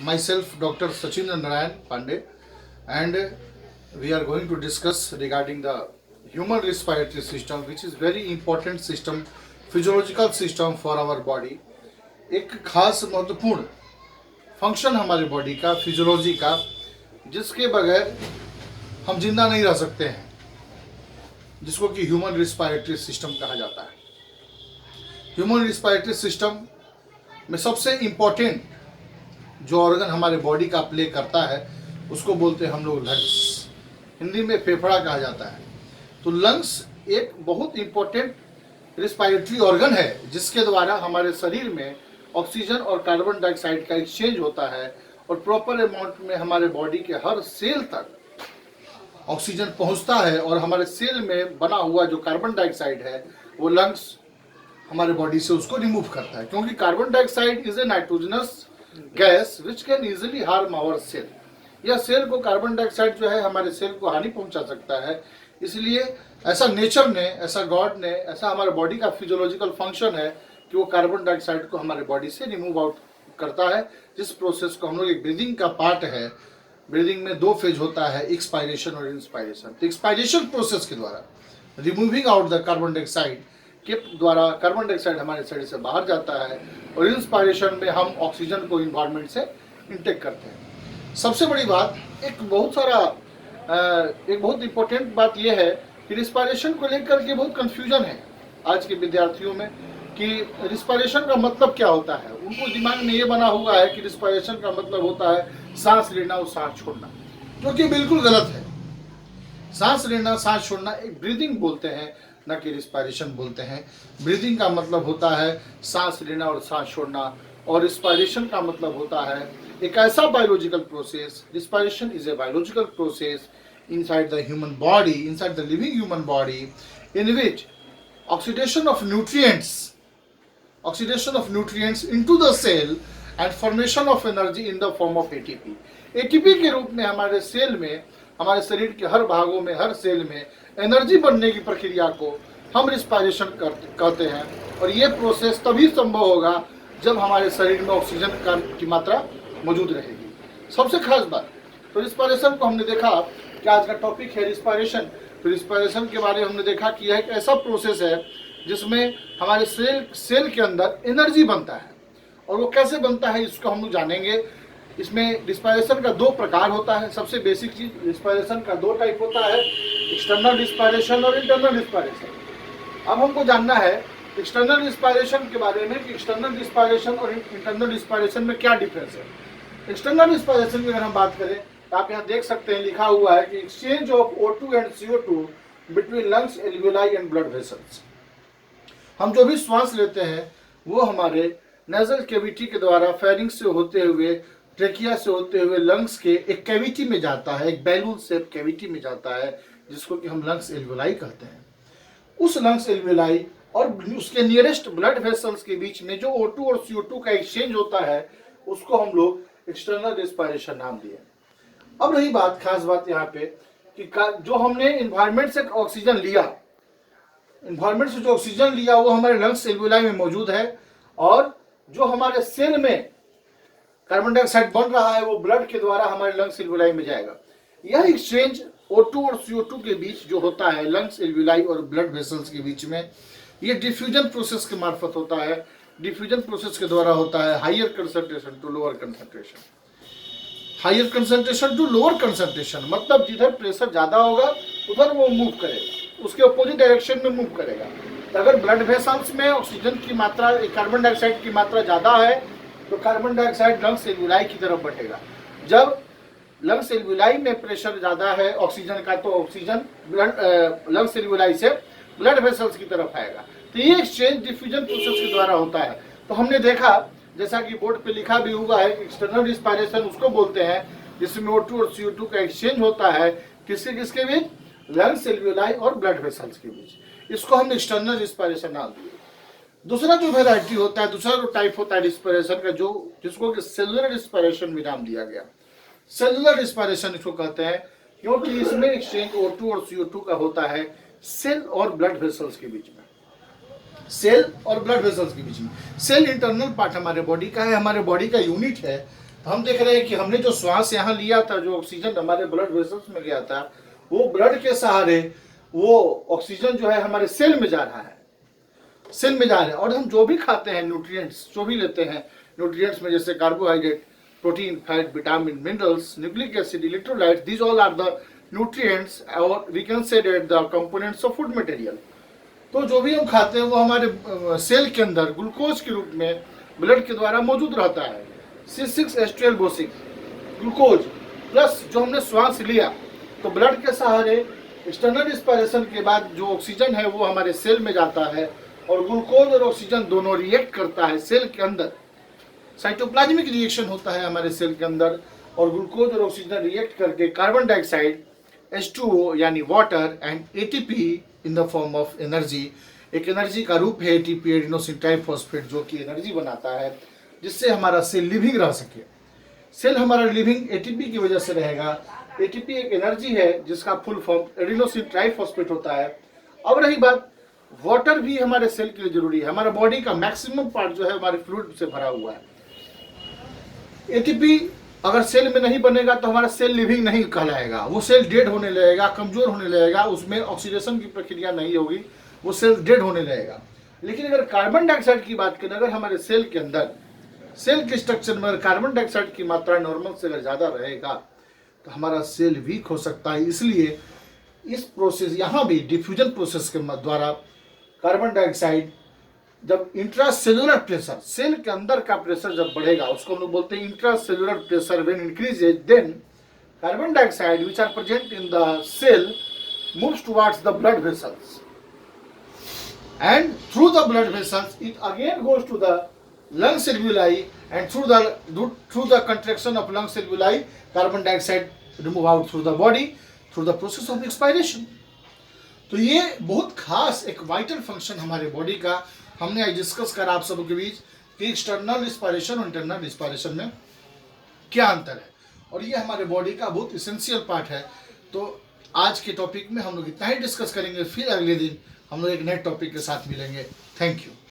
myself Dr. Sachin Narayan Pandey, and we are going to discuss regarding the human respiratory system, which is very important system, physiological system for our body. एक खास महत्वपूर्ण function हमारे body का, physiology का, जिसके बगैर हम जिंदा नहीं रह सकते हैं, जिसको कि ह्यूमन रिस्पायरेटरी सिस्टम कहा जाता है। ह्यूमन रिस्पायरेटरी सिस्टम में सबसे इम्पोर्टेंट जो ऑर्गन हमारे बॉडी का प्ले करता है उसको बोलते हैं हम लोग लंग्स, हिंदी में फेफड़ा कहा जाता है। तो लंग्स एक बहुत इम्पोर्टेंट रिस्पायरेटरी ऑर्गन है जिसके द्वारा हमारे शरीर में ऑक्सीजन और कार्बन डाइऑक्साइड का एक्सचेंज होता है और प्रॉपर अमाउंट में हमारे बॉडी के हर सेल तक ऑक्सीजन पहुंचता है और हमारे सेल में बना हुआ जो कार्बन डाइऑक्साइड है वो लंग्स हमारे बॉडी से उसको रिमूव करता है, क्योंकि carbon dioxide is a nitrogenous gas which can easily harm our cell. यह सेल को कार्बन डाइऑक्साइड जो है हमारे सेल को हानि पहुंचा सकता है। इसलिए ऐसा नेचर ने, ऐसा गॉड ने, ऐसा हमारे बॉडी का फिजियोलॉजिकल फंक्शन है कि वो कार्बन डाइऑक्साइड को हमारे बॉडी से रिमूव आउट करता है, जिस प्रोसेस को हम लोग एक ब्रीदिंग का पार्ट है। ब्रीदिंग में दो फेज होता है, एक्सपायरेशन और इंस्पायरेशन। तो एक्सपायरेशन प्रोसेस के द्वारा removing out the carbon dioxide के द्वारा कार्बन डाइऑक्साइड हमारे शरीर से बाहर जाता है और इंस्पायरेशन में हम ऑक्सीजन को इन्वायरमेंट से इंटेक करते हैं। सबसे बड़ी बात एक बहुत इंपॉर्टेंट बात यह है कि रिस्पायरेशन को लेकर के बहुत कंफ्यूजन है आज के विद्यार्थियों में कि रिस्पायरेशन का मतलब क्या होता है। उनको दिमाग में ये बना हुआ है कि रिस्पायरेशन का मतलब होता है सांस लेना और सांस छोड़ना, जो कि बिल्कुल गलत है। सांस लेना, सांस छोड़ना एक ब्रीदिंग बोलते हैं, न कि रिस्पायरेशन बोलते हैं। ब्रीदिंग का मतलब होता है सांस लेना और सांस छोड़ना, और रिस्पायरेशन का मतलब होता है एक ऐसा biological process. Respiration is a biological process inside the human body, inside the living human body, in which oxidation of nutrients into the cell and formation of energy in the form of ATP। ATP के रूप में हमारे cell में, हमारे शरीर के हर भागों में, हर सेल में एनर्जी बनने की प्रक्रिया को हम रिस्पायरेशन कहते हैं। और ये प्रोसेस तभी संभव होगा जब हमारे शरीर में ऑक्सीजन की मात्रा मौजूद रहेगी। सबसे खास बात, तो रिस्पायरेशन को हमने देखा कि आज का टॉपिक है रिस्पायरेशन। तो रिस्पायरेशन के बारे में हमने देखा कि यह एक ऐसा प्रोसेस है जिसमें हमारे सेल के अंदर एनर्जी बनता है। और वो कैसे बनता है इसको हम लोग जानेंगे। इसमें रिस्पायरेशन का दो प्रकार होता है। सबसे बेसिक चीज, रिस्पायरेशन का दो टाइप होता है, एक्सटर्नल रिस्पायरेशन और इंटरनल रिस्पायरेशन। अब हमको जानना है एक्सटर्नल रिस्पायरेशन के बारे में कि एक्सटर्नल रिस्पायरेशन और इंटरनल रिस्पायरेशन में क्या डिफरेंस है। एक्सटर्नल रिस्पायरेशन की अगर हम बात करें तो आप यहाँ देख सकते हैं लिखा हुआ है कि exchange of O2 and CO2 between lungs, alveoli and blood vessels. हम जो भी श्वास लेते हैं वो हमारे नेजल कैविटी के द्वारा फेरिंग्स से होते हुए, ट्रेकिया से होते हुए लंग्स के एक कैविटी में जाता है, एक बैलून शेप कैविटी में जाता है, जिसको कि हम लंग्स एल्वियोलाई कहते हैं। उस लंग्स एल्वियोलाई और उसके नियरेस्ट ब्लड वेसल्स के बीच में जो O2 और CO2 का एक्सचेंज होता है उसको हम लोग एक्सटर्नल रिस्पायरेशन नाम दिए। अब रही बात, खास बात यहाँ पे कि जो हमने इन्वायरमेंट से ऑक्सीजन लिया, इन्वायरमेंट से जो ऑक्सीजन लिया वो हमारे लंग्स एल्वियोलाई में मौजूद है, और जो हमारे सेल में कार्बन डाइऑक्साइड बन रहा है वो ब्लड के द्वारा हमारे लंग्स एल्वियोलाई में जाएगा। यह एक्सचेंज O2 और CO2 के बीच जो होता है लंग्स एल्वियोलाई और ब्लड वेसल्स के बीच में, ये डिफ्यूजन प्रोसेस के मार्फत होता है। डिफ्यूजन प्रोसेस के द्वारा होता है higher concentration to lower concentration. Higher concentration to lower concentration मतलब जिधर प्रेशर ज्यादा होगा उधर वो मूव करेगा, उसके अपोजिट डायरेक्शन में मूव करेगा। तो अगर ब्लड वेसल्स में ऑक्सीजन की मात्रा, कार्बन डाइऑक्साइड की मात्रा ज्यादा है तो कार्बन डाइऑक्साइड लंग्स एल्वियोलाई की तरफ बढ़ेगा। जब लंग्स एल्वियोलाई में प्रेशर ज्यादा है ऑक्सीजन का तो ऑक्सीजन लंग्स एल्वियोलाई से ब्लड वेसल्स की तरफ आएगा। तो ये एक्सचेंज डिफ्यूजन प्रोसेस के द्वारा होता है। तो हमने देखा, जैसा कि बोर्ड पे लिखा भी हुआ है, एक्सटर्नल रिस्पायरेशन उसको बोलते हैं जिसमें O2 और CO2 का एक्सचेंज होता है किसके बीच, लंग्स एल्वियोलाई और ब्लड वेसल्स के बीच। इसको हम एक्सटर्नल रिस्पायरेशन नाम दिए। दूसरा जो वेराइटी होता है, दूसरा जो टाइप होता है रिस्पायरेशन का, जो जिसको कि सेलुलर रिस्पायरेशन भी नाम दिया गया। सेलुलर रिस्पायरेशन इसको कहते हैं क्योंकि इसमें एक्सचेंज O2 और CO2 का होता है सेल और ब्लड वेसल्स के बीच में। सेल और ब्लड वेसल्स के बीच में। सेल इंटरनल पार्ट हमारे बॉडी का है, हमारे बॉडी का यूनिट है हम देख रहे हैं कि हमने जो श्वास यहाँ लिया था, जो ऑक्सीजन हमारे ब्लड वेसल्स में गया था, वो ब्लड के सहारे वो ऑक्सीजन जो है हमारे सेल में जा रहा है, सेल में जा रहा है। और हम जो भी खाते हैं, न्यूट्रिएंट्स जो भी लेते हैं, न्यूट्रिएंट्स में जैसे carbohydrate, protein, fat, vitamin, minerals, nucleic acid, electrolyte, these all are the nutrients और we can say that the components of food material. तो जो भी हम खाते हैं वो हमारे सेल के अंदर ग्लूकोज के रूप में ब्लड के द्वारा मौजूद रहता है। C6H12O6 ग्लूकोज प्लस जो हमने श्वास लिया, तो ब्लड के सहारे एक्सटर्नल रिस्पायरेशन के बाद जो ऑक्सीजन है वो हमारे सेल में जाता है और ग्लूकोज और ऑक्सीजन दोनों रिएक्ट करता है सेल के अंदर। साइटोप्लाज्मिक रिएक्शन होता है हमारे सेल के अंदर और ग्लूकोज और ऑक्सीजन रिएक्ट करके कार्बन डाइऑक्साइड, H2O यानी water and ATP in the form of energy, एक एनर्जी का रूप है ATP, एडिनोसिन ट्राइफॉस्फेट, जो कि एनर्जी बनाता है जिससे हमारा सेल लिविंग रह सके। सेल हमारा लिविंग ATP की वजह से रहेगा। ATP एक एनर्जी है जिसका फुल फॉर्म एडिनोसिन ट्राइफॉस्फेट होता है। अब रही बात, वाटर भी हमारे सेल के लिए जरूरी है। हमारा बॉडी का मैक्सिमम पार्ट जो है हमारे फ्लूइड से भरा हुआ है। ATP अगर सेल में नहीं बनेगा तो हमारा सेल लिविंग नहीं कहलाएगा, वो सेल डेड होने लगेगा, कमजोर होने लगेगा, उसमें ऑक्सीडेशन की प्रक्रिया नहीं होगी, वो सेल डेड होने लगेगा। लेकिन अगर कार्बन डाइऑक्साइड की बात करें, अगर हमारे सेल के अंदर, सेल के स्ट्रक्चर में अगर कार्बन डाइऑक्साइड की मात्रा नॉर्मल से अगर ज़्यादा रहेगा तो हमारा सेल वीक हो सकता है। इसलिए इस प्रोसेस, यहाँ भी डिफ्यूजन प्रोसेस के द्वारा कार्बन डाइऑक्साइड, जब इंट्रासेलुलर प्रेशर, सेल के अंदर का प्रेशर जब बढ़ेगा, उसको हम लोग बोलते हैं intracellular pressure. When increases, then carbon dioxide which are present in the cell moves towards the blood vessels and through the blood vessels it again goes to the lung celluli and through the contraction of lung celluli carbon dioxide remove out through the body through the process of expiration। तो ये बहुत खास एक vital function हमारे body का हमने आज discuss करा आप सबके बीच कि एक्सटर्नल रिस्पायरेशन और इंटरनल रिस्पायरेशन में क्या अंतर है, और ये हमारे बॉडी का बहुत इसेंशियल पार्ट है। तो आज के टॉपिक में हम लोग इतना ही डिस्कस करेंगे, फिर अगले दिन हम लोग एक नए टॉपिक के साथ मिलेंगे। Thank you.